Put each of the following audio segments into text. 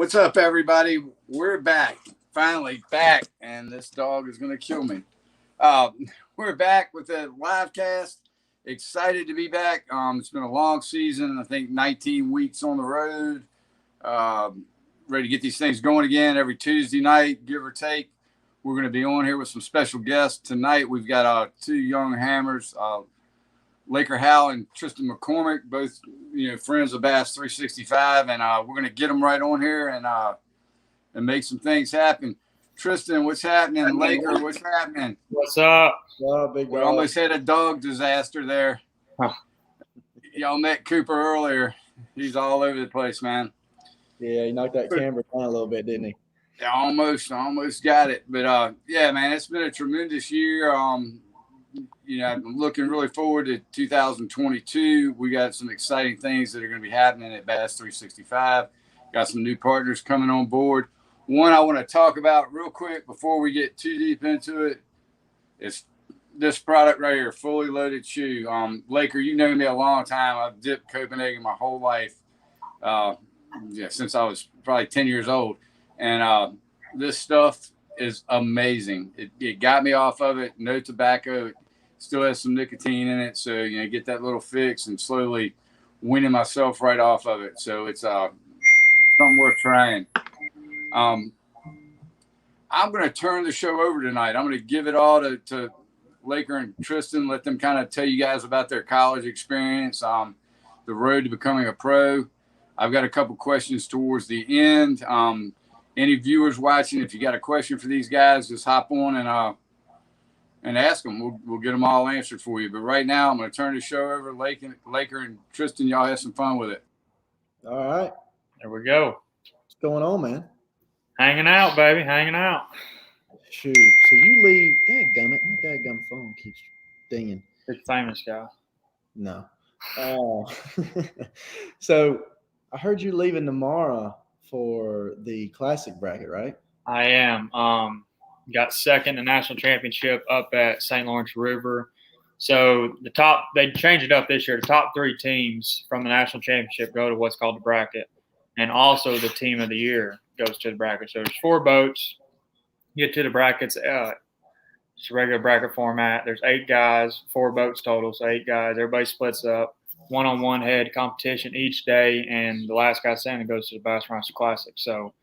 What's up, everybody? We're back, finally back, and this dog is going to kill me. Uh, we're back with a live cast. Excited to be back. It's been a long season. I think 19 weeks on the road. Ready to get these things going again every Tuesday night, give or take. We're going to be on here with some special guests tonight. We've got two young hammers, Laker Howell and Tristian Mccormick, both friends of Bass 365, and we're going to get them right on here and make some things happen. Tristan, what's happening? Laker, what's happening? What's up? Big we almost had a dog disaster there. Huh. Y'all met Cooper earlier. He's all over the place, man. Yeah, he knocked that camera down a little bit, didn't he? Yeah, almost got it. But yeah, man, it's been a tremendous year. I'm looking really forward to 2022. We got some exciting things that are going to be happening at Bass 365. Got some new partners coming on board. One I want to talk about real quick before we get too deep into it is this product right here, Fully Loaded Chew. Laker, you know me a long time. I've dipped Copenhagen my whole life, since I was probably 10 years old. And this stuff is amazing. It got me off of it. No tobacco. It still has some nicotine in it. So, get that little fix and slowly weaning myself right off of it. So it's something worth trying. I'm going to turn the show over tonight. I'm going to give it all to Laker and Tristan, let them kind of tell you guys about their college experience, the road to becoming a pro. I've got a couple questions towards the end. Any viewers watching, if you got a question for these guys, just hop on and ask them. We'll get them all answered for you. But right now, I'm going to turn the show over to Laker and Tristan. Y'all have some fun with it. All right. There we go. What's going on, man? Hanging out, baby. Hanging out. Shoot. So you leave. Dadgummit. My dadgum phone keeps dinging. Big famous guy. No. So I heard you leaving tomorrow for the classic bracket, right? I am. Got second in the national championship up at St. Lawrence River. So they changed it up this year. The top 3 teams from the national championship go to what's called the bracket. And also the team of the year goes to the bracket. So there's 4 boats. Get to the brackets. It's a regular bracket format. There's 8 guys, 4 boats total. So 8 guys. Everybody splits up. One-on-one head competition each day. And the last guy standing goes to the Bassmaster Classic. So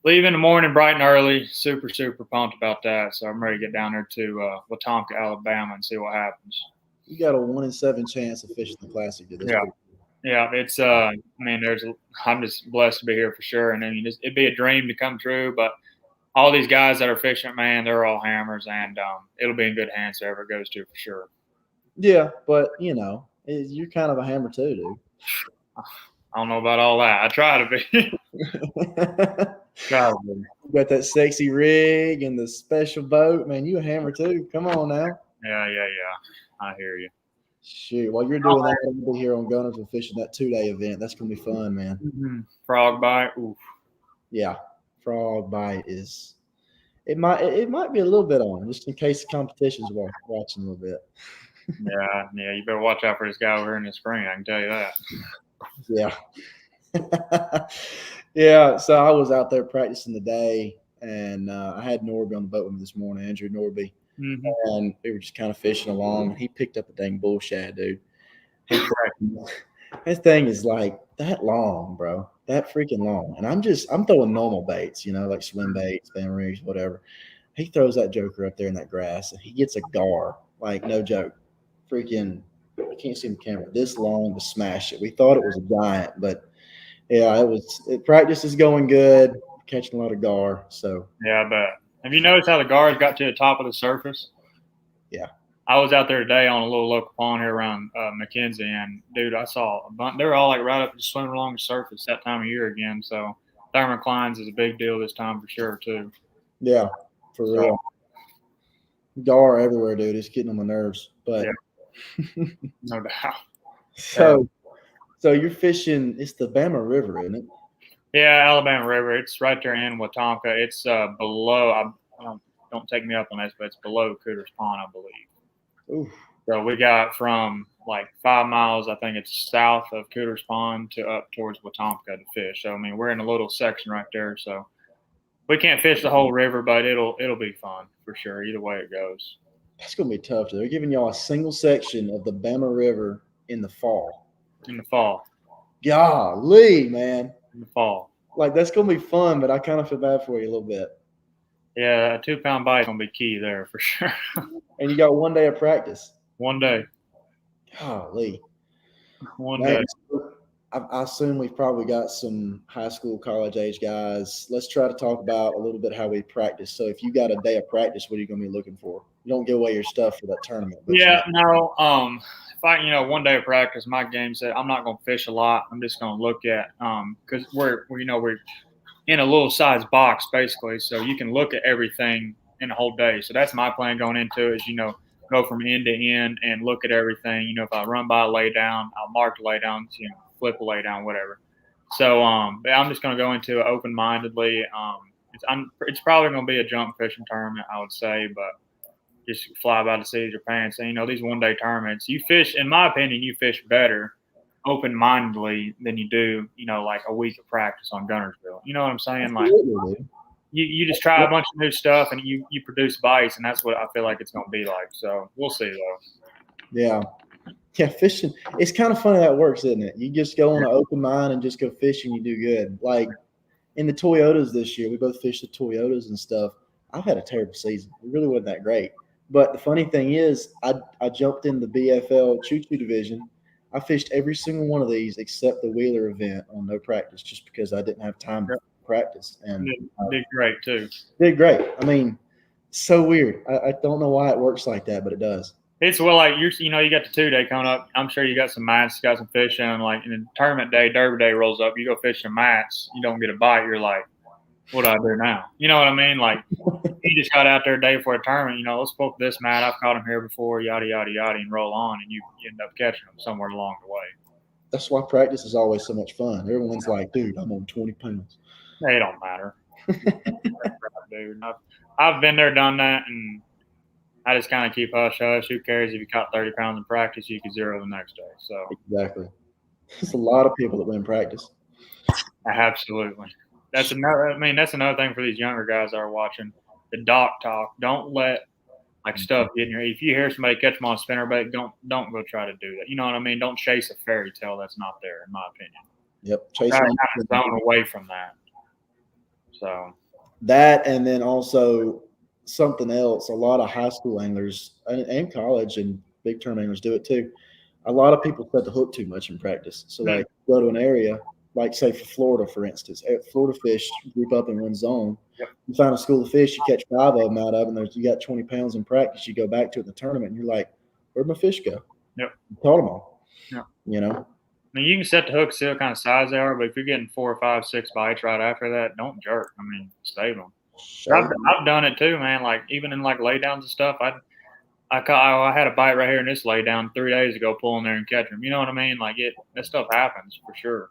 leave in the morning bright and early. Super, super pumped about that. So I'm ready to get down there to Wetumpka, Alabama and see what happens. You got a 1 in 7 chance of fishing the classic. Yeah, it's I'm just blessed to be here for sure. And then it'd be a dream to come true, but all these guys that are fishing, man, they're all hammers, and it'll be in good hands whoever it goes to for sure. Yeah, but you're kind of a hammer too, dude. I don't know about all that. I try to be. You got that sexy rig and the special boat, man. You a hammer too. Come on now. Yeah. I hear you. Shoot, while you're doing that, I'm gonna be here on Gunners and fishing that 2-day event. That's gonna be fun, man. Mm-hmm. Frog bite. Oof. Yeah, frog bite is. It might be a little bit on, just in case the competition's watching a little bit. Yeah. You better watch out for this guy over here in the screen. I can tell you that. Yeah. Yeah. So I was out there practicing today, and I had Norby on the boat with me this morning, Andrew Norby. Mm-hmm. And we were just kind of fishing along. He picked up a dang bull shad, dude. That thing is like that long, bro. That freaking long. And I'm throwing normal baits, like swim baits, spin rigs, whatever. He throws that joker up there in that grass, and he gets a gar, like no joke. Freaking, I can't see the camera. This long to smash it. We thought it was a giant, but yeah, practice is going good. Catching a lot of gar. So yeah, I bet. Have you noticed how the gars got to the top of the surface? Yeah. I was out there today on a little local pond here around McKenzie, and, dude, I saw a bunch. They were all, right up just swimming along the surface that time of year again. So thermoclines is a big deal this time for sure, too. Yeah, for real. Gar everywhere, dude. It's getting on my nerves. But yeah. No doubt. So you're fishing – it's the Bama River, isn't it? Yeah, Alabama River. It's right there in Wetumpka. It's below. Don't take me up on this, but it's below Cooter's Pond, I believe. Oof. So we got from like 5 miles. I think it's south of Cooter's Pond to up towards Wetumpka to fish. So I mean, we're in a little section right there. So we can't fish the whole river, but it'll be fun for sure. Either way it goes. That's gonna be tough. They're giving y'all a single section of the Bama River in the fall. In the fall. Golly, man. In the fall. Like that's gonna be fun, but I kind of feel bad for you a little bit. Yeah, a 2-pound bite is gonna be key there for sure. And you got 1 day of practice. One day. Golly. One Man, day. I assume we've probably got some high school, college age guys. Let's try to talk about a little bit how we practice. So if you got a day of practice, what are you going to be looking for? You don't give away your stuff for that tournament. But Yeah, no. If I, 1 day of practice, my game said I'm not going to fish a lot. I'm just going to look at because we're in a little size box basically, so you can look at everything in a whole day. So that's my plan going into it is go from end to end and look at everything. If I run by a lay down, I'll mark the lay down, flip a lay down, whatever. So but I'm just going to go into it open-mindedly. It's probably going to be a junk fishing tournament, I would say, but just fly by the seat of your pants. And, these 1 day tournaments, you fish, in my opinion, you fish better open-mindedly than you do, like a week of practice on Gunnersville. You know what I'm saying? Like you just try a bunch of new stuff and you produce bites, and that's what I feel like it's going to be like. So we'll see, though. Yeah. Yeah, fishing. It's kind of funny that works, isn't it? You just go on an open mind and just go fishing, you do good. Like in the Toyotas this year, we both fished the Toyotas and stuff. I've had a terrible season. It really wasn't that great. But the funny thing is, I jumped in the BFL Choo-Choo division. I fished every single one of these except the Wheeler event on no practice just because I didn't have time to practice. And did great, too. Did great. I mean, so weird. I don't know why it works like that, but it does. It's like you got the 2 day coming up. I'm sure you got some mats, got some fish in. Like in the tournament day, Derby day rolls up. You go fish some mats, you don't get a bite. You're like, what do I do now? You know what I mean? Like you just got out there a day before a tournament. Let's pull this mat. I've caught him here before. Yada yada yada, and roll on, and you end up catching them somewhere along the way. That's why practice is always so much fun. Everyone's like, dude, I'm on 20 pounds. They don't matter. Dude, I've been there, done that, and I just kind of keep hush-hush. Who cares if you caught 30 pounds in practice? You can zero the next day. So exactly. There's a lot of people that win practice. Absolutely. That's another thing for these younger guys that are watching. The dock talk. Don't let stuff get in your. If you hear somebody catch them on a spinnerbait, don't go try to do that. You know what I mean? Don't chase a fairy tale that's not there, in my opinion. Yep. Try to zone away from that. So that, and then also something else. A lot of high school anglers and college and big term anglers do it too. A lot of people set the hook too much in practice. So like go to an area, like say for Florida, for instance, Florida fish group up in one zone. Yep. You find a school of fish, you catch 5 of them out of, and you got 20 pounds in practice. You go back to it in the tournament, and you're like, "Where'd my fish go?" Yep. You caught them all. Yep. I mean, you can set the hook, see what kind of size they are, but if you're getting 4 or 5, 6 bites right after that, don't jerk. I mean, save them. I've done it too, man. Like even in like laydowns and stuff, I had a bite right here in this laydown 3 days ago, pulling there and catching them. You know what I mean? Like that stuff happens for sure.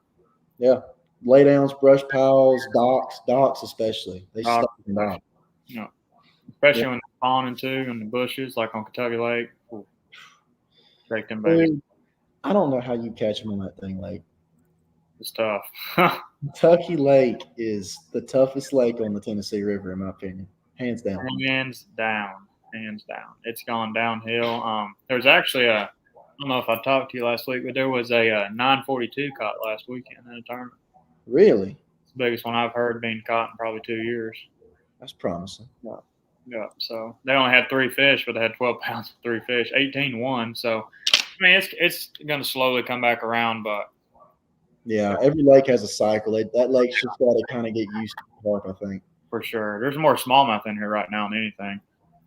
Yeah, laydowns, brush piles, docks especially. They stop them out. Especially when they're spawning too in the bushes, like on Kentucky Lake. Take them back. I don't know how you catch them on that thing, Lake. It's tough. Kentucky Lake is the toughest lake on the Tennessee River, in my opinion. Hands down. Hands down. It's gone downhill. There's actually I don't know if I talked to you last week, but there was a 942 caught last weekend in a tournament. Really? It's the biggest one I've heard being caught in probably 2 years. That's promising. Yeah. So they only had 3 fish, but they had 12 pounds of 3 fish. 18 won. So I mean, it's going to slowly come back around, but yeah, every lake has a cycle. That lake's just got to kind of get used to the park, I think. For sure. There's more smallmouth in here right now than anything.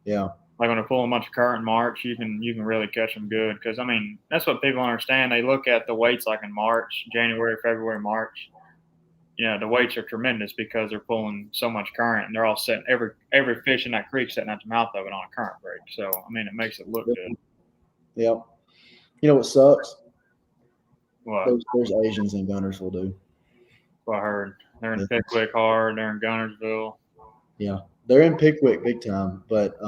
Yeah. Like when they're pulling a bunch of current in March, you can really catch them good. Because, I mean, that's what people understand. They look at the weights like in March, January, February, March. The weights are tremendous because they're pulling so much current, and they're all setting every fish in that creek setting at the mouth of it on a current break. So, I mean, it makes it look good. Yep. You know what sucks? What? Those Asians in Gunnersville do. What I heard. They're in Pickwick hard. They're in Gunnersville. Yeah. They're in Pickwick big time, but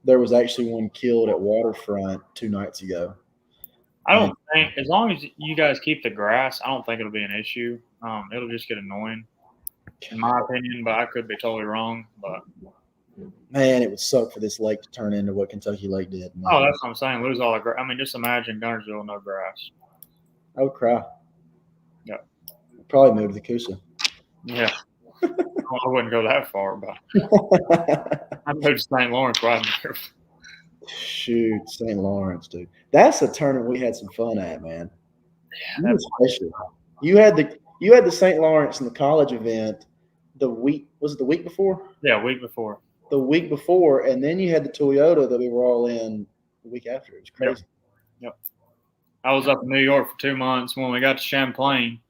there was actually one killed at Waterfront 2 nights ago. I don't think, as long as you guys keep the grass, I don't think it'll be an issue. It'll just get annoying, in my opinion, but I could be totally wrong. But Man, it would suck for this lake to turn into what Kentucky Lake did. Man. oh, that's what I'm saying. Lose all the grass. I mean, just imagine Gunnersville no grass. I would cry. Yeah. I'd probably move to the Coosa. Yeah. I wouldn't go that far, but I'd move to St. Lawrence right there. Shoot, St. Lawrence, dude. That's a tournament we had some fun at, man. Yeah, Especially. You had the St. Lawrence and the college event the week before? Yeah, week before. The week before, and then you had the Toyota that we were all in the week after. It was crazy. Yep. I was up in New York for 2 months. When we got to Champlain,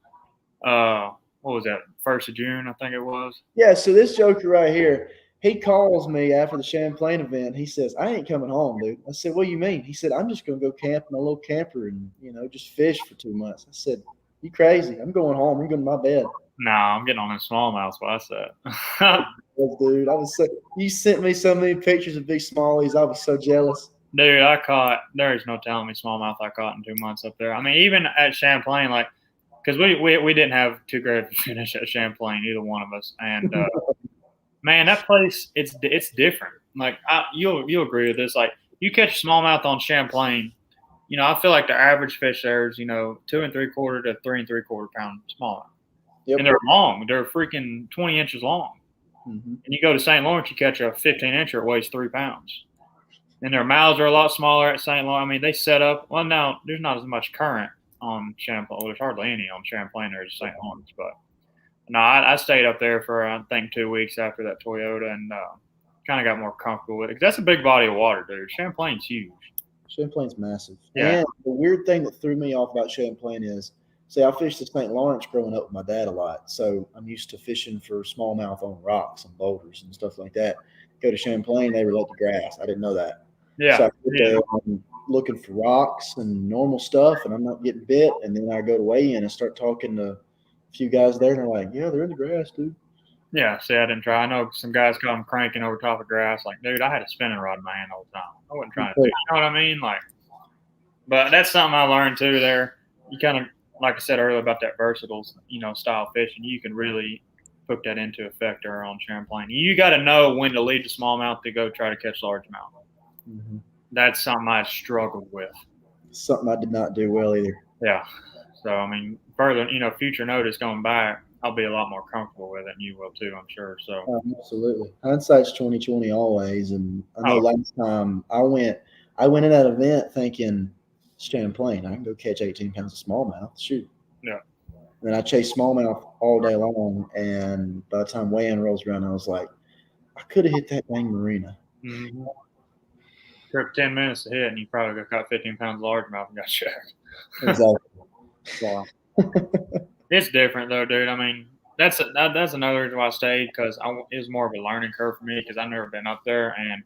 what was that, 1st of June, I think it was? Yeah, so this joker right here, he calls me after the Champlain event. He says, I ain't coming home, dude. I said, what do you mean? He said, I'm just going to go camp in my little camper and, just fish for 2 months. I said, you crazy. I'm going home. I'm going to my bed. Nah, I'm getting on them smallmouths, what I said. Dude, you sent me so many pictures of big smallies. I was so jealous. Dude, there is no telling me smallmouth I caught in 2 months up there. I mean, even at Champlain, like, because we didn't have too great of a finish at Champlain, either one of us. And, man, that place, it's different. Like, you'll agree with this. Like, you catch smallmouth on Champlain, I feel like the average fish there is, 2 3/4 to 3 3/4 pound smallmouth. Yep. And they're long. They're freaking 20 inches long. Mm-hmm. And you go to St. Lawrence, you catch a 15-incher, it weighs 3 pounds. And their mouths are a lot smaller at St. Lawrence. I mean, they set up. Well, now there's not as much current on Champlain. Well, there's hardly any on Champlain or St. Lawrence. But no, I stayed up there for I think 2 weeks after that Toyota and kind of got more comfortable with it. 'Cause that's a big body of water, dude. Champlain's huge. Champlain's massive. Yeah. And the weird thing that threw me off about Champlain is, see, I fished the St. Lawrence growing up with my dad a lot. So I'm used to fishing for smallmouth on rocks and boulders and stuff like that. Go to Champlain, they relate to grass. I didn't know that. Yeah. So I get there, I'm looking for rocks and normal stuff, and I'm not getting bit. And then I go to weigh in and start talking to a few guys there, and they're like, yeah, they're in the grass, dude. Yeah, see, I didn't try. I know some guys caught them cranking over top of grass. Like, dude, I had a spinning rod in my hand all the time. I wasn't trying to do, you know what I mean? Like, but that's something I learned too there. You kind of, like I said earlier about that versatile, style fishing, you can really put that into effect there on Champlain. You got to know when to lead the smallmouth to go try to catch largemouth. Mm-hmm. That's something I struggled with. Something I did not do well either. Yeah. So, I mean, further, future notice going back, I'll be a lot more comfortable with it, and you will too, I'm sure. So absolutely. Hindsight's 20/20 always. And I know last time I went in that event thinking Champlain, I can go catch 18 pounds of smallmouth. Shoot. Yeah. And I chased smallmouth all day long, and by the time weigh-in rolls around, I was like, I could have hit that dang marina. Mm-hmm. Took 10 minutes to hit, and you probably got caught 15 pounds of largemouth and got checked. Exactly. Wow. It's different though, dude. I mean, that's another reason why I stayed, because it was more of a learning curve for me, because I've never been up there, and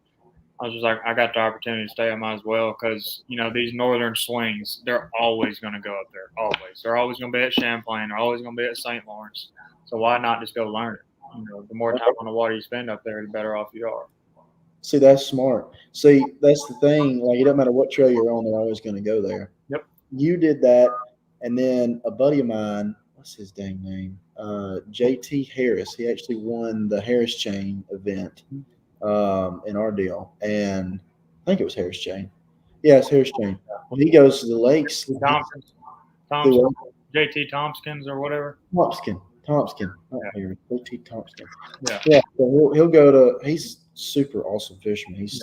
I was just like, I got the opportunity to stay. I might as well, because these northern swings, they're always going to go up there. Always, they're always going to be at Champlain. They're always going to be at St. Lawrence. So why not just go learn it? The more time on the water you spend up there, the better off you are. See, that's smart. See, that's the thing. Like, it doesn't matter what trail you're on, they're always going to go there. Yep. You did that, and then a buddy of mine, what's his dang name? JT Harris. He actually won the Harris Chain event in our deal, and I think it was Harris Chain. Yeah, it's Harris Chain. Well, he goes to the lakes. Thompson, JT Thompkins or whatever. Thompson. Yeah. JT Thompson. Yeah. Yeah. So he'll go to. He's super awesome fisherman. He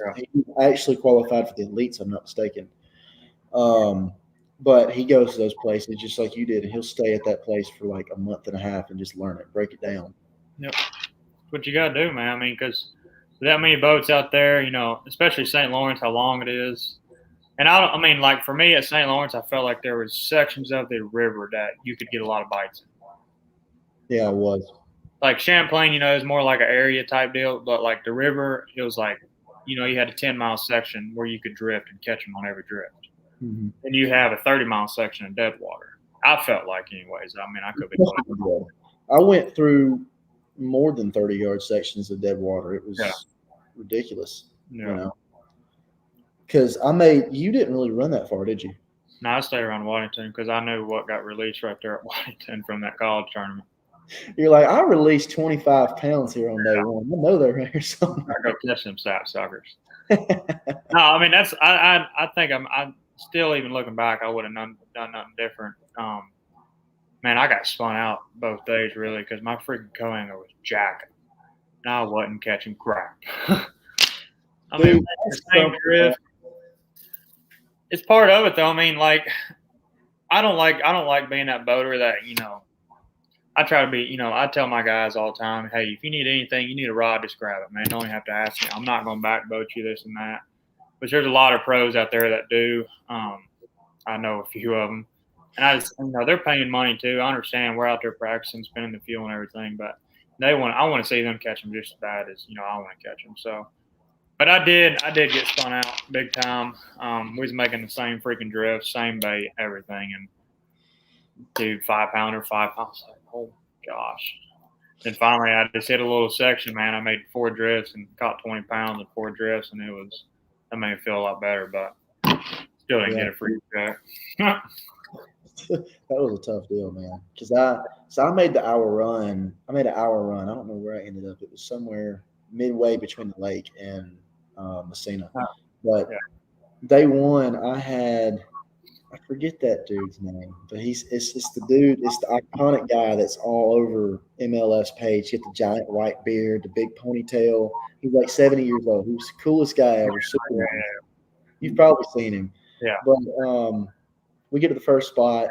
actually qualified for the elites, I'm not mistaken. But he goes to those places just like you did, and he'll stay at that place for like a month and a half and just learn it, break it down. Yep. That's what you got to do, man. I mean, because that many boats out there, especially St. Lawrence, how long it is. And I mean, like for me at St. Lawrence, I felt like there was sections of the river that you could get a lot of bites in. Yeah, it was. Like Champlain, is more like an area type deal, but like the river, it was like, you had a 10-mile section where you could drift and catch them on every drift. Mm-hmm. And you have a 30-mile section of dead water. I felt like, anyways. I mean, I could be. I went through more than 30-yard sections of dead water. It was ridiculous. Yeah. Because you didn't really run that far, did you? No, I stayed around Waddington because I knew what got released right there at Waddington from that college tournament. You're like, I released 25 pounds here on day one. I know they're here somewhere. I go catch them sap suckers. No, I mean that's I think I'm still even looking back. I would have done nothing different. Man, I got spun out both days really because my freaking co-angler was jacking, and I wasn't catching crap. I Dude, mean, the same drift. It's part of it though. I mean, like I don't like being that boater that I try to be, I tell my guys all the time, hey, if you need anything, you need a rod, just grab it, man. Don't even have to ask me. I'm not going to backboat you this and that. But there's a lot of pros out there that do. I know a few of them. And I just, they're paying money too. I understand we're out there practicing, spending the fuel and everything, but I want to see them catch them just as bad as, I want to catch them. So, but I did get spun out big time. We was making the same freaking drift, same bait, everything. And dude, 5-pounder, 5 pounds. Like, oh gosh. Then finally I just hit a little section, man. I made 4 drifts and caught 20 pounds in 4 drifts, and that made me feel a lot better, but still didn't get a free check. That was a tough deal, man. Because I made the hour run. I made an hour run. I don't know where I ended up. It was somewhere midway between the lake and Messina. But day one, I forget that dude's name, but it's the dude, it's the iconic guy that's all over MLS page. He had the giant white beard, the big ponytail. He's like 70 years old. He was the coolest guy ever. Super nice. You've probably seen him. Yeah. But we get to the first spot.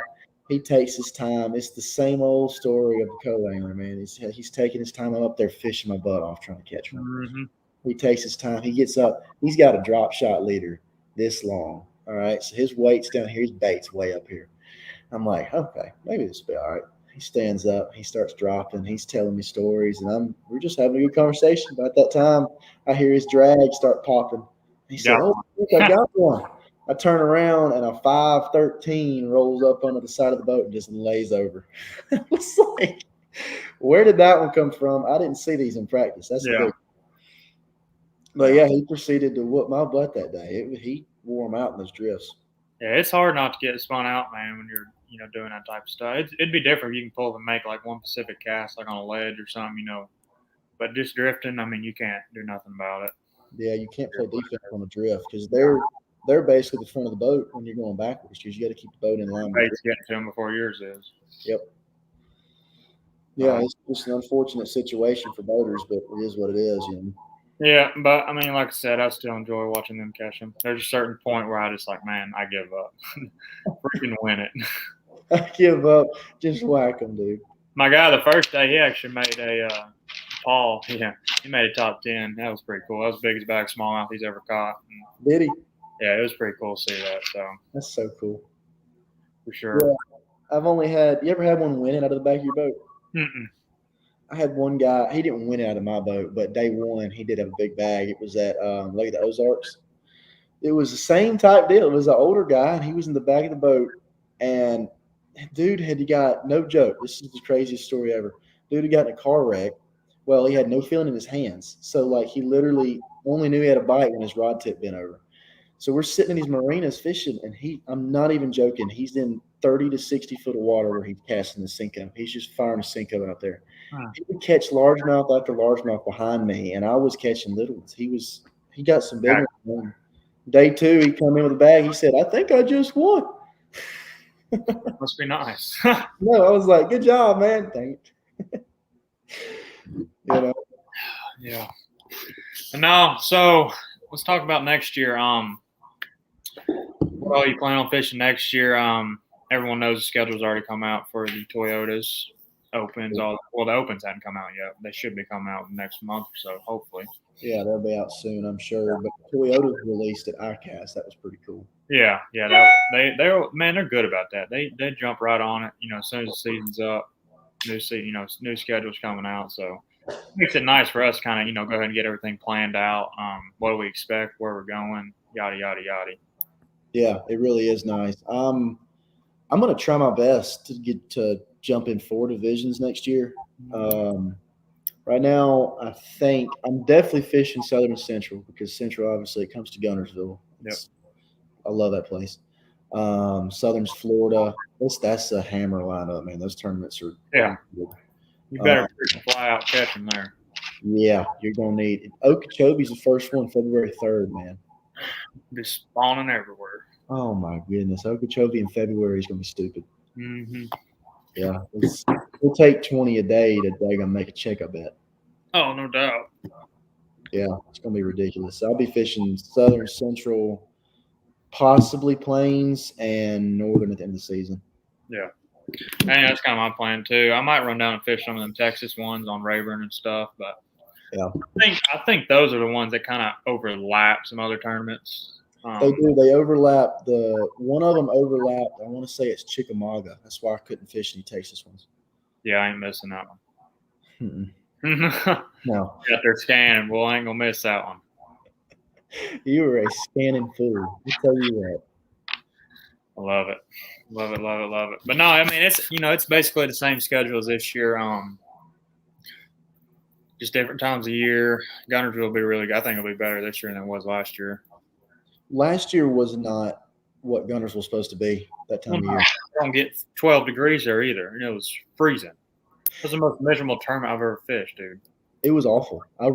He takes his time. It's the same old story of the co-angler, man. He's taking his time. I'm up there fishing my butt off trying to catch one. Mm-hmm. He takes his time. He gets up. He's got a drop shot leader this long. All right. So his weight's down here. His bait's way up here. I'm like, okay, maybe this will be all right. He stands up. He starts dropping. He's telling me stories, and we're just having a good conversation. But at that time, I hear his drag start popping. He said, "Oh, I got one." I turn around, and a 513 rolls up under the side of the boat and just lays over. I was like, where did that one come from? I didn't see these in practice. That's the big. But yeah, he proceeded to whoop my butt that day. He wore him out in those drifts. Yeah, it's hard not to get spun out, man, when you're doing that type of stuff. It'd be different if you can pull and make like one Pacific cast, like on a ledge or something, But just drifting, I mean, you can't do nothing about it. Yeah, you can't play defense on a drift because they're basically the front of the boat when you're going backwards because you got to keep the boat in line. Bait's getting to them before yours is. Yep. Yeah, it's just an unfortunate situation for boaters, but it is what it is. Yeah, but I mean, like I said, I still enjoy watching them catch them. There's a certain point where I just like, man, I give up. Freaking win it. I give up. Just whack them, dude. My guy, the first day, he actually made a Paul. Yeah, he made a top 10. That was pretty cool. That was the biggest bag of smallmouth he's ever caught. Did he? Yeah, it was pretty cool to see that. So that's so cool. For sure. Yeah, I've only had. You ever had one win it out of the back of your boat? Mm-mm. I had one guy. He didn't win it out of my boat, but day one he did have a big bag. It was at Lake of the Ozarks. It was the same type deal. It was an older guy, and he was in the back of the boat. And dude had got no joke. This is the craziest story ever. Dude had gotten in a car wreck. Well, he had no feeling in his hands, so like he literally only knew he had a bite when his rod tip bent over. So we're sitting in these marinas fishing, and I'm not even joking. He's in 30 to 60 foot of water where he's casting the Senko. He's just firing a Senko out there. He would catch largemouth after largemouth behind me, and I was catching little ones. He got some big ones. Day 2, he come in with a bag. He said, "I think I just won." Must be nice. No, I was like, "Good job, man." Dang it. Yeah. No, so let's talk about next year. What all you plan on fishing next year? Everyone knows the schedule's already come out for the Toyotas Opens. The Opens hadn't come out yet. They should be coming out next month or so, hopefully. Yeah, they'll be out soon, I'm sure. But Toyota's released at ICAST. That was pretty cool. Yeah. They're good about that. They jump right on it. As soon as the season's up, new schedule's coming out. So it makes it nice for us, kind of go ahead and get everything planned out. What do we expect? Where we're going? Yada yada yada. Yeah, it really is nice. I'm going to try my best to get to jump in 4 divisions next year. Right now, I think I'm definitely fishing Southern and Central because Central, obviously, it comes to Gunnersville. Yep. I love that place. Southern's Florida. That's a hammer lineup, man. Those tournaments are Yeah. good. You better fly out catch them there. Yeah, you're gonna need Okeechobee's the first one, February 3rd, man. Just spawning everywhere. Oh my goodness, Okeechobee in February is gonna be stupid. Mm-hmm. Yeah, we'll take 20 a day to gonna make a check. I bet. Oh, no doubt. Yeah, it's gonna be ridiculous. I'll be fishing Southern, Central, possibly Plains, and Northern at the end of the season. Yeah. Hey, that's kind of my plan too. I might run down and fish some of them Texas ones on Rayburn and stuff, but Yeah, I think those are the ones that kind of overlap some other tournaments. they do. They overlap. One of them overlapped. I want to say it's Chickamauga. That's why I couldn't fish any Texas ones. Yeah, I ain't missing that one. No, Got their scanning. Well, I ain't gonna miss that one. you were a scanning fool. I tell you what. I love it. Love it, love it, love it. But no, I mean it's basically the same schedule as this year. Just different times of year. Gunnersville will be really good. I think it'll be better this year than it was last year. Last year was not what Gunners was supposed to be that time of year. I don't get 12 degrees there either. And it was freezing. It was the most miserable tournament I've ever fished, dude. It was awful. I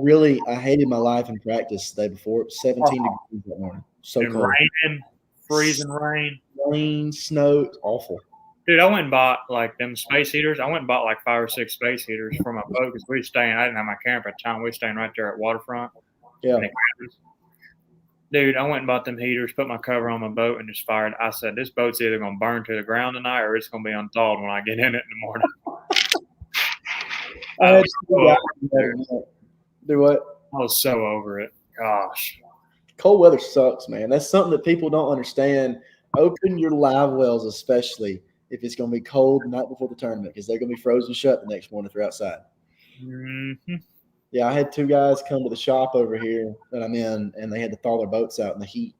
hated my life in practice the day before. 17 degrees that morning. So And cold. raining, freezing rain. Rain, snow, it's awful. Dude, I went and bought like them space heaters. I went and bought like 5 or 6 space heaters for my boat because we were staying. I didn't have my camper at the time. We were staying right there at Waterfront. Yeah. Dude, I went and bought them heaters, put my cover on my boat, and just fired. I said, this boat's either going to burn to the ground tonight or it's going to be unthawed when I get in it in the morning. Do what? I was so over it. Gosh. Cold weather sucks, man. That's something that people don't understand. Open your live wells, especially if it's going to be cold the night before the tournament, because they're going to be frozen shut the next morning if they're outside. Mm-hmm. Yeah, I had 2 guys come to the shop over here that I'm in, and they had to thaw their boats out in the heat.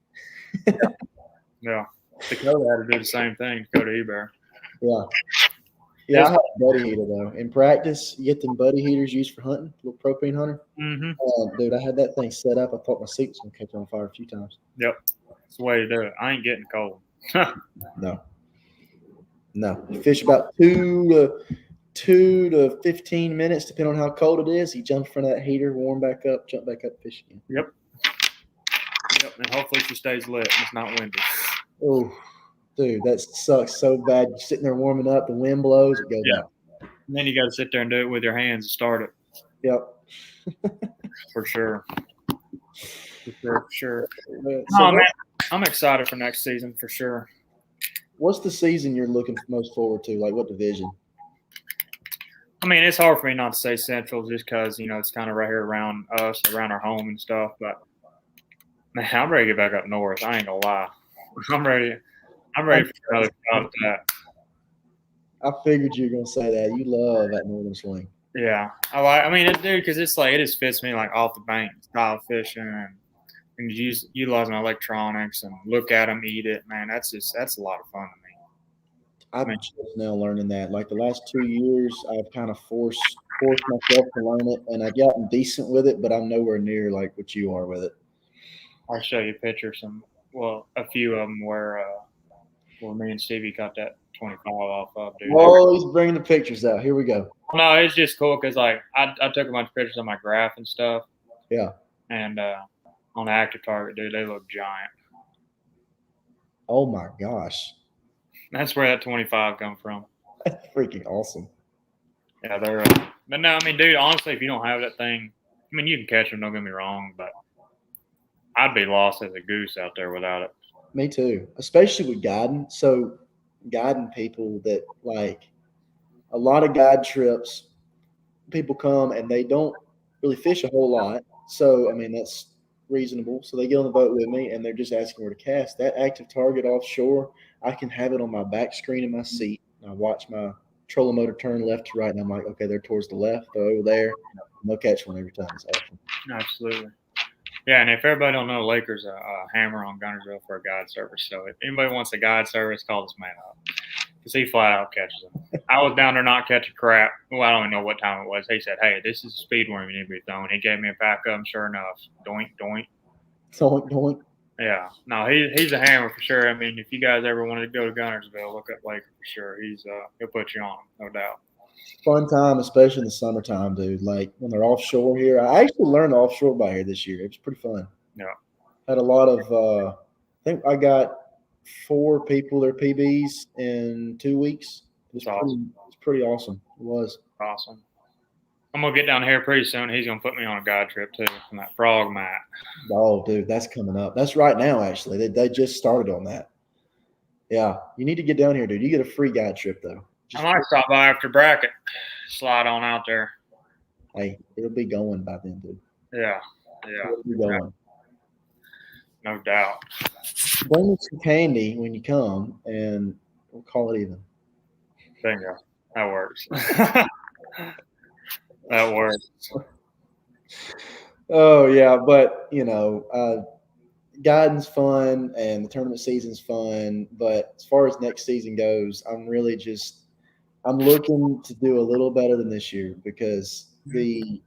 Yeah. Dakota had to do the same thing. Dakota Eber. Yeah. Yeah, I have a buddy heater, though. In practice, you get them buddy heaters used for hunting, little propane hunter. Mm-hmm. Dude, I had that thing set up. I thought my seat was going to catch on fire a few times. Yep. That's the way to do it. I ain't getting cold. No. You fish about 2 to 15 minutes, depending on how cold it is. You jump in front of that heater, warm back up, jump back up, fish again. Yep. And hopefully she stays lit and it's not windy. Oh, dude, that sucks so bad. You're sitting there warming up, the wind blows, it goes out. And then you got to sit there and do it with your hands and start it. Yep. For sure. For sure. So Man, I'm excited for next season for sure. What's the season you're looking most forward to? Like what division? I mean, it's hard for me not to say Central just because, it's kind of right here around us, around our home and stuff. But, man, I'm ready to get back up north. I ain't going to lie. I'm ready for another shot at that. I figured you were going to say that. You love that northern swing. Yeah. Dude, because it just fits me like off the bank style fishing and utilizing electronics and look at them, eat it. Man, that's a lot of fun to me. I'm just now learning that. Like the last 2 years, I've kind of forced myself to learn it, and I've gotten decent with it, but I'm nowhere near like what you are with it. I'll show you pictures. A few of them where me and Stevie got that 25 off of, dude. Oh, he's bringing the pictures out. Here we go. No, it's just cool because like I took a bunch of pictures on my graph and stuff. Yeah. And on the active target, dude, they look giant. Oh my gosh. That's where that 25 come from. That's freaking awesome. Yeah, they're. But no, I mean, dude, honestly, if you don't have that thing, I mean, you can catch them. Don't get me wrong, but I'd be lost as a goose out there without it. Me too, especially with guiding. So guiding people that like a lot of guide trips, people come and they don't really fish a whole lot. So, I mean, that's reasonable. So they get on the boat with me and they're just asking where to cast. That active target offshore, I can have it on my back screen in my seat. I watch my trolling motor turn left to right, and I'm like, okay, they're towards the left, they're over there. And they'll catch one every time. It's awesome. Absolutely. Yeah, and if everybody don't know, Lakers a hammer on Gunnersville for a guide service. So if anybody wants a guide service, call this man up because he flat out catches them. I was down there not catching crap. Well, I don't even know what time it was. He said, "Hey, this is a speed worm you need to be throwing." He gave me a pack of them. Sure enough, doink doink. Doink doink. Yeah, no, he's a hammer for sure. I mean, if you guys ever wanted to go to Gunnersville, look up Laker for sure. He'll put you on, no doubt. Fun time, especially in the summertime, dude. Like when they're offshore here. I actually learned offshore by here this year. It was pretty fun. Yeah. Had a lot of I think I got 4 people their PBs in 2 weeks. It's awesome. It's pretty awesome. It was. Awesome. I'm gonna get down here pretty soon. He's gonna put me on a guide trip too on that frog mat. Oh, dude, that's coming up. That's right now, actually. They just started on that. Yeah, you need to get down here, dude. You get a free guide trip though. I might stop by after bracket, slide on out there. Hey, it'll be going by then, dude. Yeah. It'll be going. No doubt. Bring me some candy when you come, and we'll call it even. Bingo. That works. That works. Oh yeah, but guiding's fun and the tournament season's fun. But as far as next season goes, I'm looking to do a little better than this year because the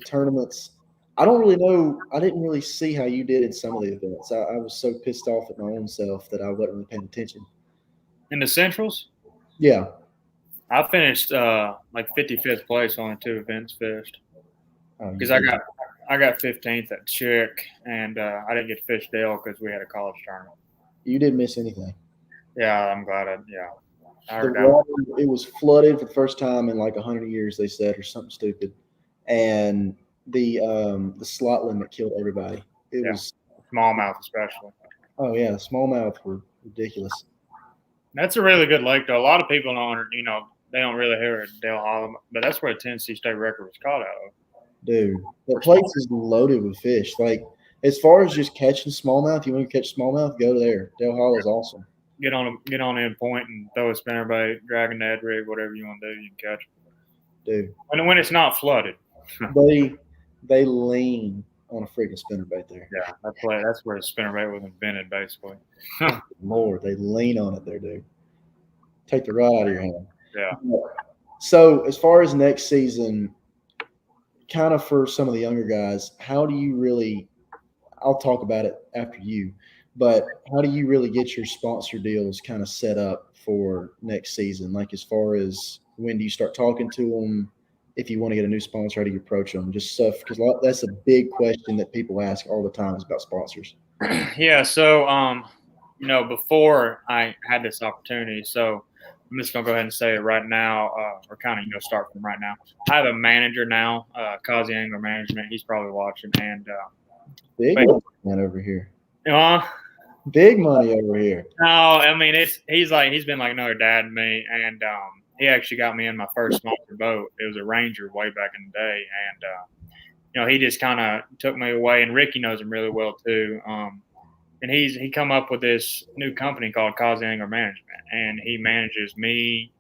tournaments. I don't really know. I didn't really see how you did in some of the events. I was so pissed off at my own self that I wasn't really paying attention. In the Centrals? Yeah. I finished like 55th place on 2 events fished. Because I got 15th at Chick, and I didn't get to fish Dale because we had a college tournament. You didn't miss anything. Yeah, I'm glad I heard The that. water, it was flooded for the first time in like 100 years, they said, or something stupid. And the slot limit killed everybody. It was smallmouth especially. Oh yeah, smallmouth were ridiculous. That's a really good lake though. A lot of people don't, they don't really hear it, Dale Hollow, but that's where the Tennessee state record was caught out of. Dude, the place is loaded with fish. Like as far as just catching smallmouth, you want to catch smallmouth, go there. Dale Hollow is awesome. Get on in point and throw a spinnerbait, drag a Ned rig, whatever you want to do, you can catch them. Dude. When it's not flooded. They lean on a freaking spinnerbait there. Yeah, that's where the spinnerbait was invented, basically. Lord, they lean on it there, dude. Take the rod out of your hand. Yeah. So as far as next season, kind of for some of the younger guys, how do you really – I'll talk about it after you, but how do you really get your sponsor deals kind of set up for next season? Like as far as when do you start talking to them? If you want to get a new sponsor, how do you approach them? Just stuff, because that's a big question that people ask all the time is about sponsors. Yeah, so before I had this opportunity, so I'm just gonna go ahead and say it right now, or kind of start from right now. I have a manager now, Kazi Angler Management. He's probably watching, and big money over here. Big money over here. No, I mean he's been like another dad to me, and he actually got me in my first sponsored boat. It was a Ranger way back in the day, and he just kind of took me away. And Ricky knows him really well too. And he come up with this new company called Kazi Angler Management, and he manages me,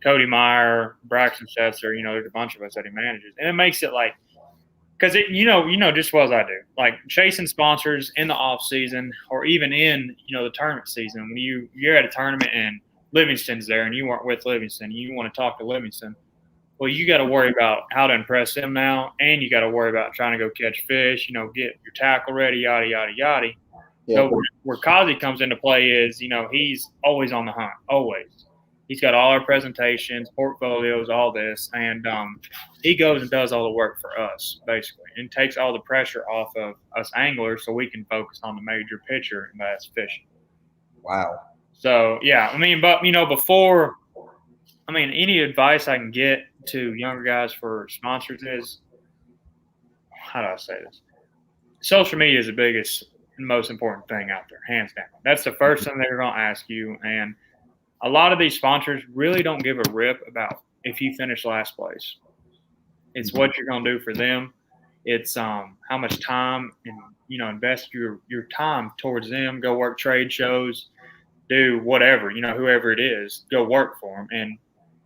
Cody Meyer, Braxton Setzer. There's a bunch of us that he manages, and it makes it like, because just as well as I do, like chasing sponsors in the off season or even in the tournament season. When you're at a tournament and Livingston's there and you weren't with Livingston, you want to talk to Livingston. Well, you got to worry about how to impress him now, and you got to worry about trying to go catch fish, get your tackle ready, yada, yada, yada. Yeah. So where Kazi comes into play is, he's always on the hunt, always. He's got all our presentations, portfolios, all this, and he goes and does all the work for us, basically, and takes all the pressure off of us anglers so we can focus on the major picture, and that's fishing. Wow. So, yeah, before – any advice I can get to younger guys for sponsors is, how do I say this? Social media is the biggest and most important thing out there, hands down. That's the first thing they're going to ask you. And a lot of these sponsors really don't give a rip about if you finish last place. It's what you're going to do for them. It's how much time and, invest your time towards them. Go work trade shows, do whatever, whoever it is, go work for them. And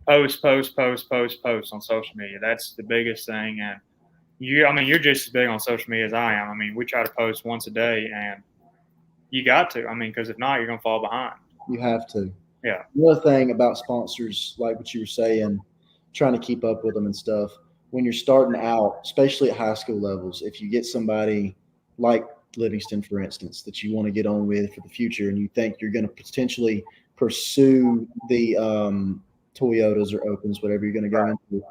post on social media. That's the biggest thing. And you're just as big on social media as I am. We try to post once a day, and you got to. Because if not, you're going to fall behind. You have to. Yeah. Another thing about sponsors, like what you were saying, trying to keep up with them and stuff, when you're starting out, especially at high school levels, if you get somebody like Livingston, for instance, that you want to get on with for the future, and you think you're going to potentially pursue the Toyotas or Opens, whatever you're going to go into,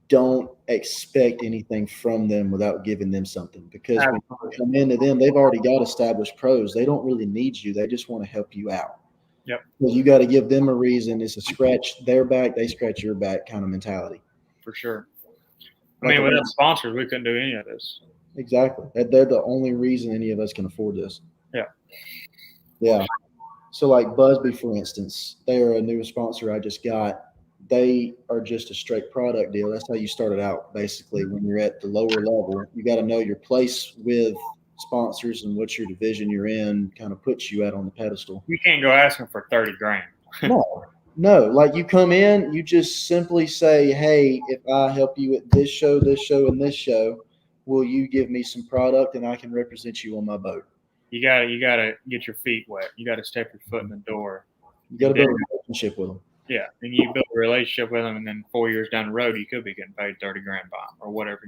don't expect anything from them without giving them something. Because when you come into them, they've already got established pros. They don't really need you. They just want to help you out. Yep. Because you got to give them a reason. It's a scratch their back, they scratch your back kind of mentality. For sure. I mean, without sponsors, we couldn't do any of this. Exactly. They're the only reason any of us can afford this. Yeah. Yeah. So like Busby, for instance, they are a new sponsor I just got. They are just a straight product deal. That's how you started out, basically. When you're at the lower level, you got to know your place with sponsors and what your division you're in kind of puts you at on the pedestal. You can't go asking for $30,000. No. Like you come in, you just simply say, "Hey, if I help you at this show, and this show, will you give me some product and I can represent you on my boat?" You gotta get your feet wet. You gotta step your foot in the door. You got to build a relationship with them. Yeah, and you build a relationship with them, and then 4 years down the road, you could be getting paid $30,000 by them or whatever,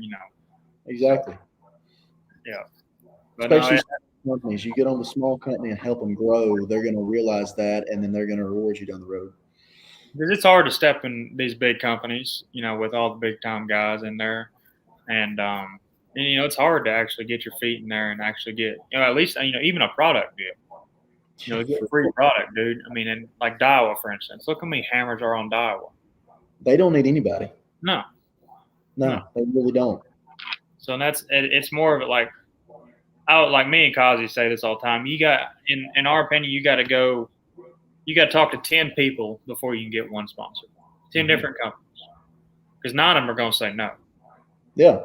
Exactly. Yeah. But Especially companies, you get on the small company and help them grow. They're going to realize that, and then they're going to reward you down the road. Because it's hard to step in these big companies, with all the big time guys in there, and it's hard to actually get your feet in there and actually get, at least even a product deal. Get a free product, dude. I mean, and like Daiwa, for instance. Look how many hammers are on Daiwa. They don't need anybody. No, they really don't. So it's more of it like me and Kazi say this all the time. You got, in our opinion, you got to talk to 10 people before you can get one sponsor. 10 different companies, because 9 of them are going to say no. Yeah,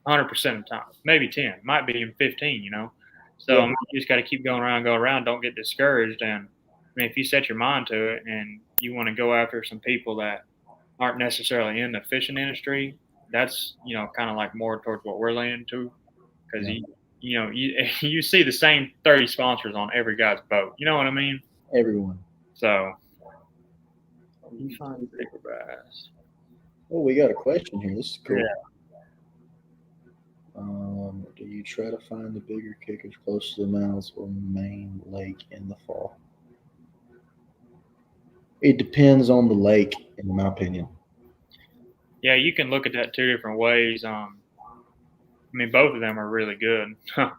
100% of the time, maybe 10, might be even 15. So you just got to keep going around. Don't get discouraged. And I mean, if you set your mind to it and you want to go after some people that aren't necessarily in the fishing industry, that's kind of like more towards what we're leaning to, because you see the same 30 sponsors on every guy's boat. You know what I mean? Everyone. So you find bigger bass. Oh, we got a question here. This is cool. Yeah. Do you try to find the bigger kickers close to the mouths or main lake in the fall? It depends on the lake, in my opinion. Yeah, you can look at that 2 different ways. I mean, both of them are really good. I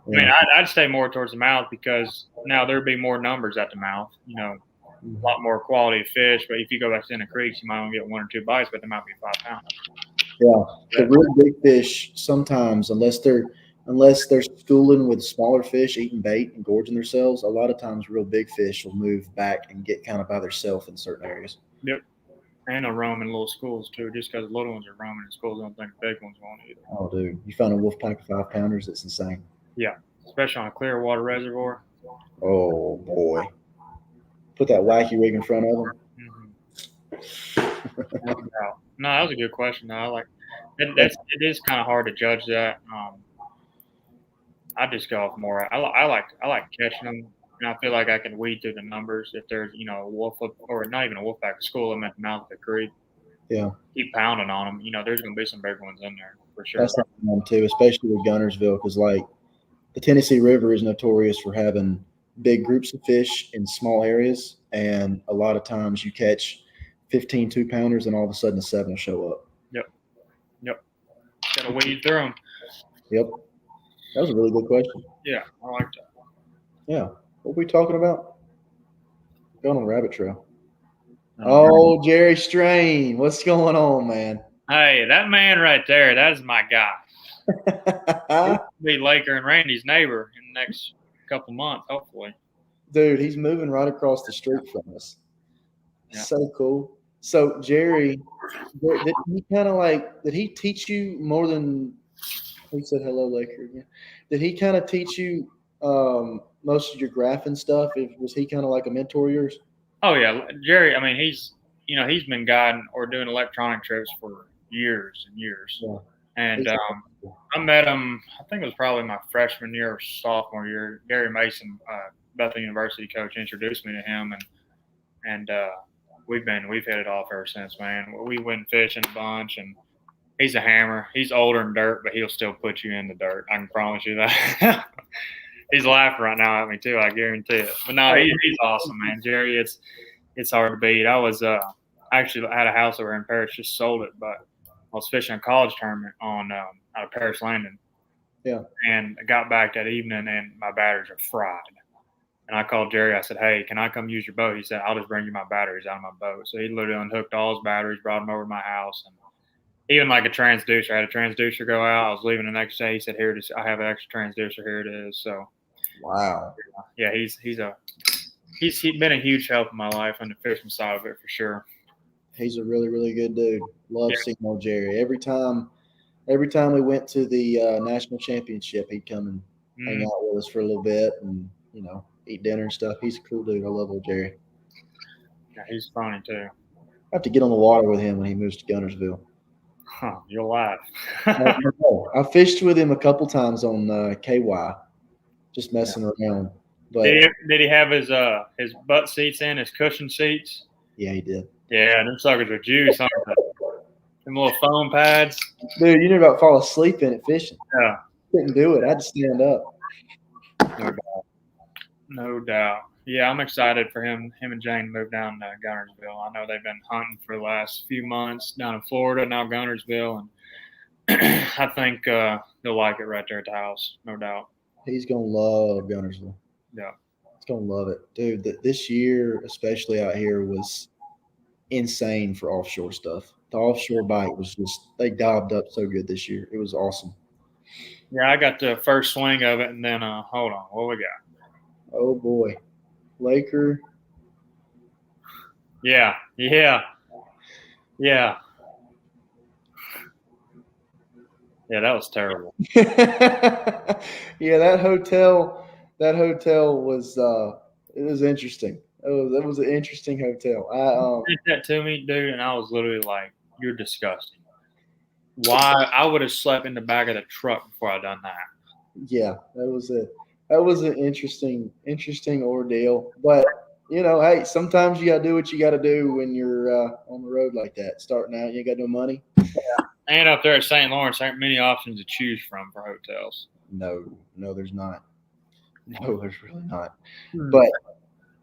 mean, I'd stay more towards the mouth, because now there'd be more numbers at the mouth. A lot more quality of fish. But if you go back to the creeks, you might only get 1 or 2 bites, but they might be 5 pounds. Yeah, the real big fish sometimes, unless they're schooling with smaller fish, eating bait and gorging themselves, a lot of times real big fish will move back and get kind of by themselves in certain areas. Yep. And they'll roam in little schools too. Just because little ones are roaming in schools, I don't think big ones won't either. Oh, dude, you find a wolf pack of 5-pounders, it's insane. Yeah, especially on a clear water reservoir. Oh boy, put that wacky rig in front of them. No, that was a good question. Though. I like it is kind of hard to judge that. I just go off more. I like catching them, and I feel like I can weed through the numbers. If there's a wolf, or not even a wolf pack, school them at the mouth of the creek. Yeah, keep pounding on them. There's going to be some big ones in there for sure. That's one too, especially with Gunnersville, because like the Tennessee River is notorious for having big groups of fish in small areas, and a lot of times you catch 15 2-pounders, and all of a sudden a 7 will show up. Yep. Got to weed through them. Yep. That was a really good question. Yeah, I like that. Yeah. What were we talking about? Going on a rabbit trail. Oh, Jerry Strain. What's going on, man? Hey, that man right there, that is my guy. He'll be Laker and Randy's neighbor in the next couple months, hopefully. Dude, he's moving right across the street from us. Yeah. So cool. So, Jerry, did he teach you more than he said hello, Laker again? Did he kind of teach you most of your graphing stuff? Was he kind of like a mentor of yours? Oh, yeah. Jerry, I mean, he's been guiding or doing electronic trips for years and years. Yeah. And I met him, I think it was probably my freshman year or sophomore year. Gary Mason, Bethel University coach, introduced me to him, and we've hit it off ever since, man. We went fishing a bunch, and He's a hammer. He's older than dirt, but he'll still put you in the dirt. I can promise you that. He's laughing right now at me too. I guarantee it. But no, he's awesome, man. Jerry, it's hard to beat. I was actually had a house over in Paris, just sold it, but I was fishing a college tournament on out of Paris Landing. Yeah. And I got back that evening, and my batteries are fried. And I called Jerry. I said, "Hey, can I come use your boat?" He said, "I'll just bring you my batteries out of my boat." So he literally unhooked all his batteries, brought them over to my house, and even like a transducer. I had a transducer go out. I was leaving the next day. He said, "Here it is. I have an extra transducer. Here it is." So, Wow. yeah, he's been a huge help in my life on the fishing side of it for sure. He's a really, really good dude. Love seeing old Jerry. Every time we went to the national championship, he'd come and hang out with us for a little bit and, eat dinner and stuff. He's a cool dude. I love old Jerry. Yeah, he's funny too. I have to get on the water with him when he moves to Guntersville. Huh, you'll laugh. I fished with him a couple times on KY, just messing around. But did he have his butt seats in, his cushion seats? Yeah, he did. Yeah, them suckers were juice, aren't they? Them little foam pads. Dude, you knew about fall asleep in it fishing. Yeah. Couldn't do it. I had to stand up. No doubt. Yeah, I'm excited for him and Jane to move down to Guntersville. I know they've been hunting for the last few months down in Florida, now Guntersville, and I think they'll like it right there at the house, no doubt. He's going to love Guntersville. Yeah. He's going to love it. Dude, this year, especially out here, was insane for offshore stuff. The offshore bite was just – they gobbed up so good this year. It was awesome. Yeah, I got the first swing of it, and then hold on. What we got? Oh, boy. Laker. Yeah. Yeah, that was terrible. Yeah, that hotel was it was interesting. It was an interesting hotel. Did that to me, dude, and I was literally like, "You're disgusting." Why? I would have slept in the back of the truck before I done that. Yeah, that was an interesting ordeal. But hey, sometimes you gotta do what you gotta do when you're on the road like that. Starting out, you ain't got no money. Yeah. And up there at St. Lawrence, there aren't many options to choose from for hotels. No, there's not. No, there's really not. But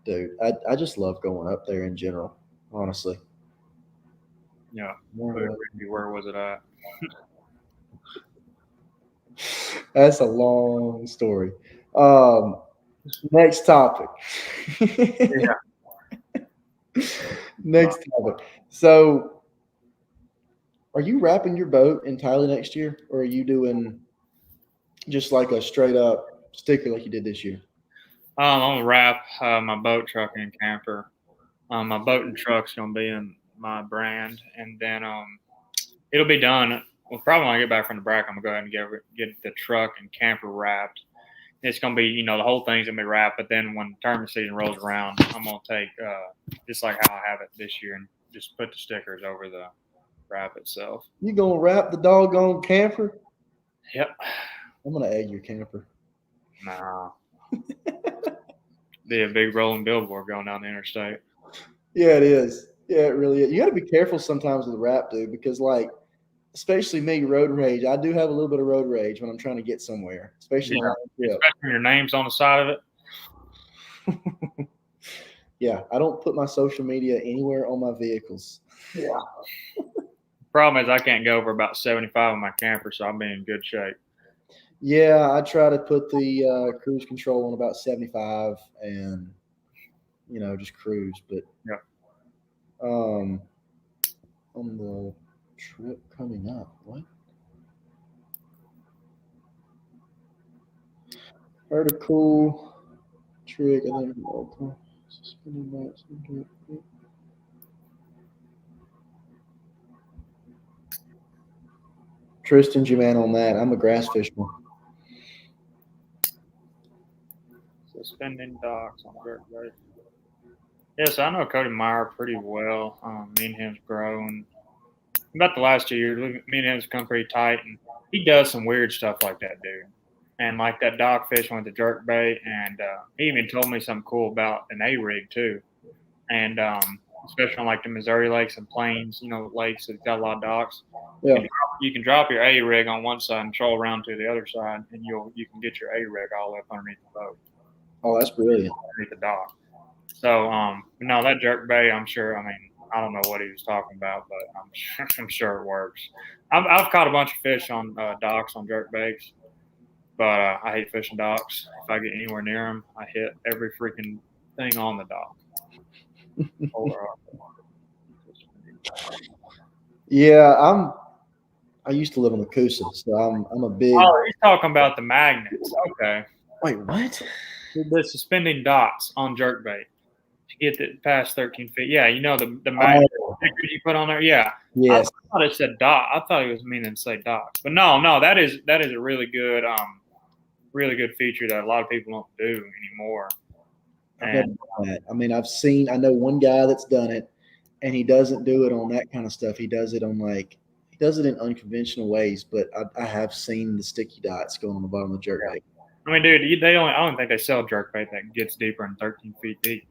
dude, I just love going up there in general, honestly. Yeah. Where was it at? That's a long story. Next topic. Yeah. Next topic. So, are you wrapping your boat entirely next year, or are you doing just like a straight up sticker like you did this year? I'm gonna wrap my boat, truck, and camper. My boat and truck's gonna be in my brand, and then it'll be done. Well, probably when I get back from the break, I'm gonna go ahead and get the truck and camper wrapped. It's gonna be, the whole thing's gonna be wrapped. But then when tournament season rolls around, I'm gonna take just like how I have it this year and just put the stickers over the wrap itself. You gonna wrap the doggone camper? Yep. I'm gonna egg your camper. Nah. Be a big rolling billboard going down the interstate. Yeah, it is. Yeah, it really is. You got to be careful sometimes with the wrap, dude, because especially me, road rage. I do have a little bit of road rage when I'm trying to get somewhere, especially especially when your name's on the side of it. Yeah, I don't put my social media anywhere on my vehicles. Yeah. Problem is, I can't go over about 75 on my camper, so I'll be in good shape. Yeah, I try to put the cruise control on about 75 and, just cruise. But on the trip coming up, what? Heard a cool trick. I think Tristan's your man on that. I'm a grass fisherman. Suspending docks on dirt road. Yes, I know Cody Meyer pretty well. Me and him's grown. About the last 2 years, me and him's come pretty tight, and he does some weird stuff like that, dude. And like that dock fishing with the jerk bait, and he even told me something cool about an A-rig too. And especially on like the Missouri lakes and plains, lakes that got a lot of docks. Yeah. You drop you can drop your A rig on one side and troll around to the other side, and you can get your A rig all up underneath the boat, Oh, that's brilliant. underneath the dock. So no, that jerk bait, I'm sure. I mean, I don't know what he was talking about, but I'm sure it works. I've caught a bunch of fish on docks on jerk baits, but I hate fishing docks. If I get anywhere near them, I hit every freaking thing on the dock. Yeah, I used to live on the Coosa, so I'm a big. Oh, he's talking about the magnets. Okay. Wait, what? The suspending dots on jerkbait to get it past 13 feet. Yeah, you know the magnet stickers you put on there. Yeah. Yes. I thought it said dot. I thought he was meaning to say dots, but no, that is a really good feature that a lot of people don't do anymore. And I mean, I know one guy that's done it, and he doesn't do it on that kind of stuff. He does it on he does it in unconventional ways, but I have seen the sticky dots going on the bottom of the jerkbait. I mean, dude, I don't think they sell jerkbait that gets deeper than 13 feet deep.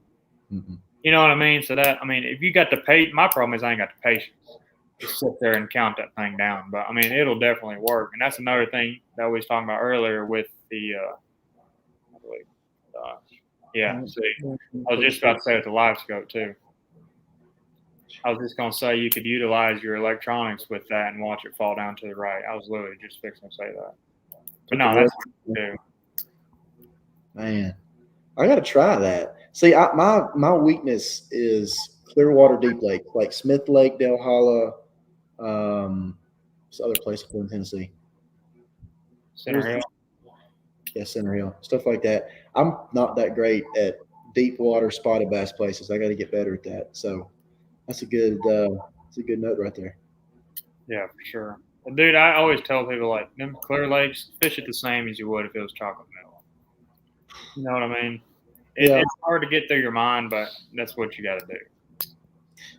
Mm-hmm. You know what I mean? So if you got the patience, my problem is I ain't got the patience to sit there and count that thing down. But I mean, it'll definitely work. And that's another thing that we was talking about earlier with the, see, I was just about to say with the live scope too. I was just going to say you could utilize your electronics with that and watch it fall down to the right. I was literally just fixing to say that. But no, that's what you do. Man, I got to try that. See, my weakness is Clearwater Deep Lake, like Smith Lake, Del Holla, this other place in Tennessee. Center Hill. Yeah, Center Hill, stuff like that. I'm not that great at deep water spotted bass places. I got to get better at that. So that's a good note right there. Yeah, for sure. Well, dude, I always tell people like them Clear Lakes, fish it the same as you would if it was chocolate milk. You know what I mean? It's hard to get through your mind, but that's what you got to do.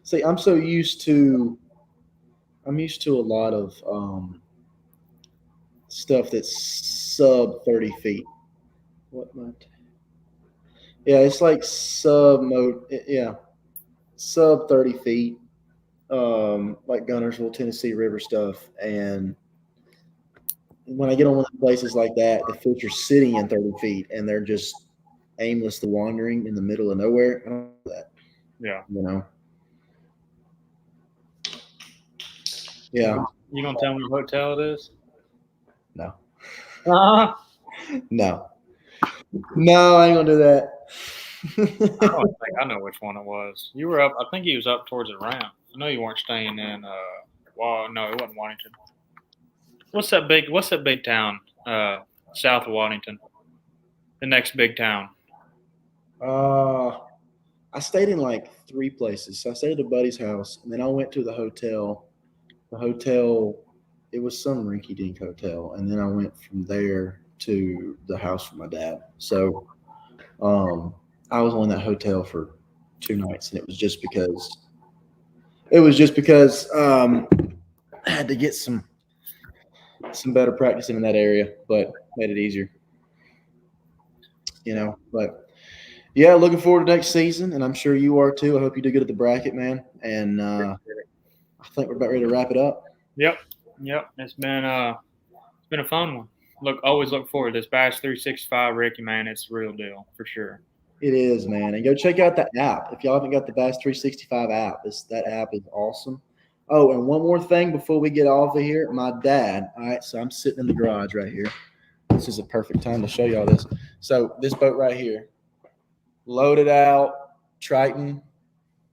See, I'm used to a lot of stuff that's sub 30 feet. What might? Yeah, it's like sub 30 feet. Like Gunnersville, Tennessee River stuff. And when I get on one of the places like that, the fish are sitting in 30 feet and they're just aimlessly wandering in the middle of nowhere. I don't know that. Yeah. You know? Yeah. You gonna tell me what hotel it is? No. Uh-huh. No, I ain't gonna do that. I don't think I know which one it was. You were up. I think he was up towards the ramp. I know you weren't staying in. Well, no, it wasn't Waddington. What's that big town south of Waddington? The next big town. I stayed in like 3 places. So I stayed at a buddy's house, and then I went to the hotel. The hotel, it was some rinky-dink hotel, and then I went from there to the house for my dad. So I was on that hotel for 2 nights, and it was just because I had to get some better practicing in that area, but made it easier. You know, but yeah, looking forward to next season, and I'm sure you are too. I hope you do good at the bracket, man. And I think we're about ready to wrap it up. Yep. It's been a fun one. Always look forward to this Bass 365, Ricky, man. It's the real deal for sure. It is, man. And go check out the app. If y'all haven't got the Bass 365 app, that app is awesome. Oh, and one more thing before we get off of here. My dad, all right, so I'm sitting in the garage right here. This is a perfect time to show y'all this. So this boat right here, loaded out, Triton,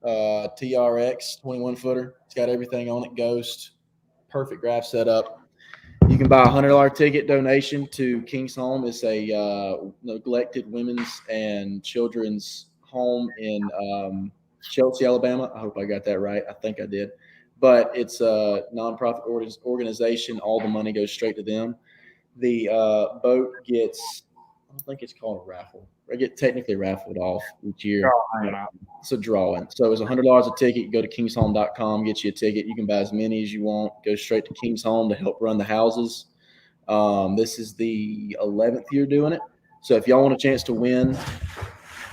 TRX, 21-footer. It's got everything on it, Ghost, perfect graph setup. You can buy a $100 ticket donation to King's Home. It's a neglected women's and children's home in Chelsea, Alabama. I hope I got that right. I think I did. But it's a nonprofit organization. All the money goes straight to them. The boat gets, I don't think it's called a raffle. I get technically raffled off each year. It's a drawing. So it's $100 a ticket. You go to kingshome.com, get you a ticket. You can buy as many as you want. Go straight to King's Home to help run the houses. This is the 11th year doing it. So if y'all want a chance to win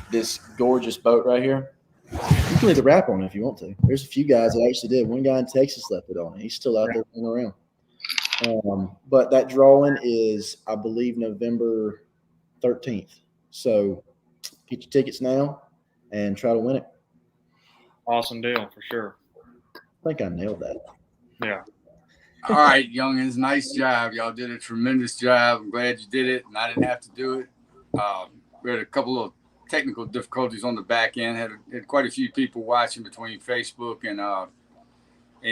this gorgeous boat right here, you can leave the wrap on it if you want to. There's a few guys that actually did. One guy in Texas left it on it. He's still out there running around. But that drawing is, I believe, November 13th. So get your tickets now and try to win it. Awesome deal for sure. I think I nailed that. Yeah. All right, youngins, nice job. Y'all did a tremendous job. I'm glad you did it, and I didn't have to do it. We had a couple of technical difficulties on the back end. Had quite a few people watching between Facebook and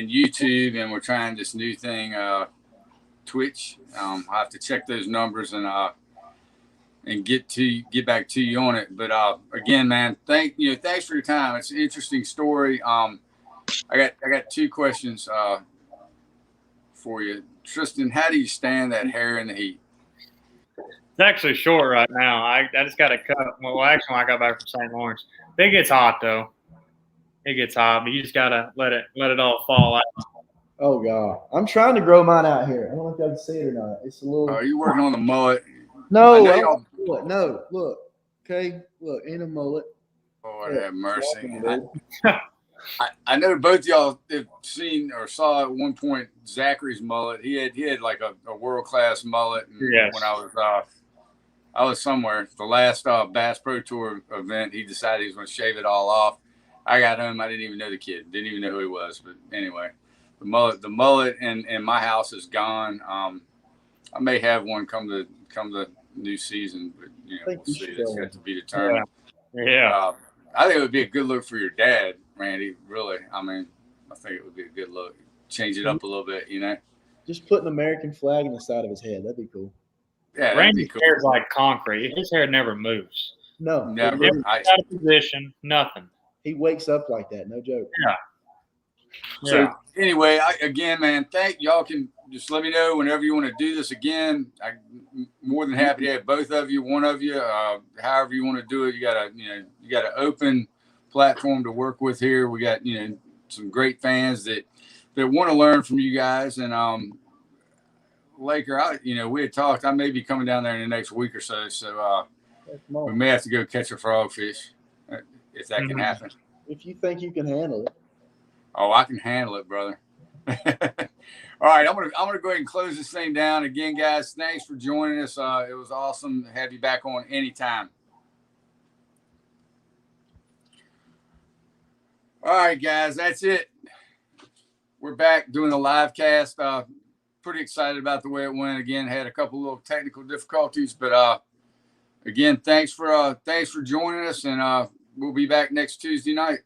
YouTube, and we're trying this new thing, Twitch. I have to check those numbers and get back to you on it. But again, man, thanks for your time. It's an interesting story. I got two questions for you, Tristan. How do you stand that hair in the heat? It's actually short right now. I just got to cut. Well, actually, when I got back from St. Lawrence, it gets hot though. It gets hot, but you just gotta let it all fall out. Oh God, I'm trying to grow mine out here. I don't know if y'all can see it or not. It's a little. Are you working on the mullet? No, no. Look, okay, look, ain't a mullet. Lord have mercy. I know both y'all have seen or saw at one point Zachary's mullet. He had like a world class mullet. Yes. When I was somewhere, the last Bass Pro Tour event, he decided he was going to shave it all off. I got home, I didn't even know the kid, didn't even know who he was. But anyway, the mullet in my house is gone. I may have one come the new season, but we'll see. It's got to be determined. Yeah. I think it would be a good look for your dad, Randy. Really, I mean, I think it would be a good look. Change it up a little bit, Just put an American flag in the side of his head. That'd be cool. Yeah, Randy's hair is like concrete. His hair never moves. No, never. Out of position, nothing. He wakes up like that. No joke. Yeah. So anyway, again, man, y'all can just let me know whenever you want to do this again. I'm more than happy to have both of you, one of you, however you want to do it. You got an open platform to work with here. We got some great fans that want to learn from you guys. And Laker, we had talked. I may be coming down there in the next week or so. So we may have to go catch a frogfish if that can happen. If you think you can handle it. Oh, I can handle it, brother. All right, I'm gonna go ahead and close this thing down. Again, guys, thanks for joining us. It was awesome to have you back on anytime. All right, guys, that's it. We're back doing the live cast. Pretty excited about the way it went. Again, had a couple little technical difficulties, but again, thanks for joining us, and we'll be back next Tuesday night.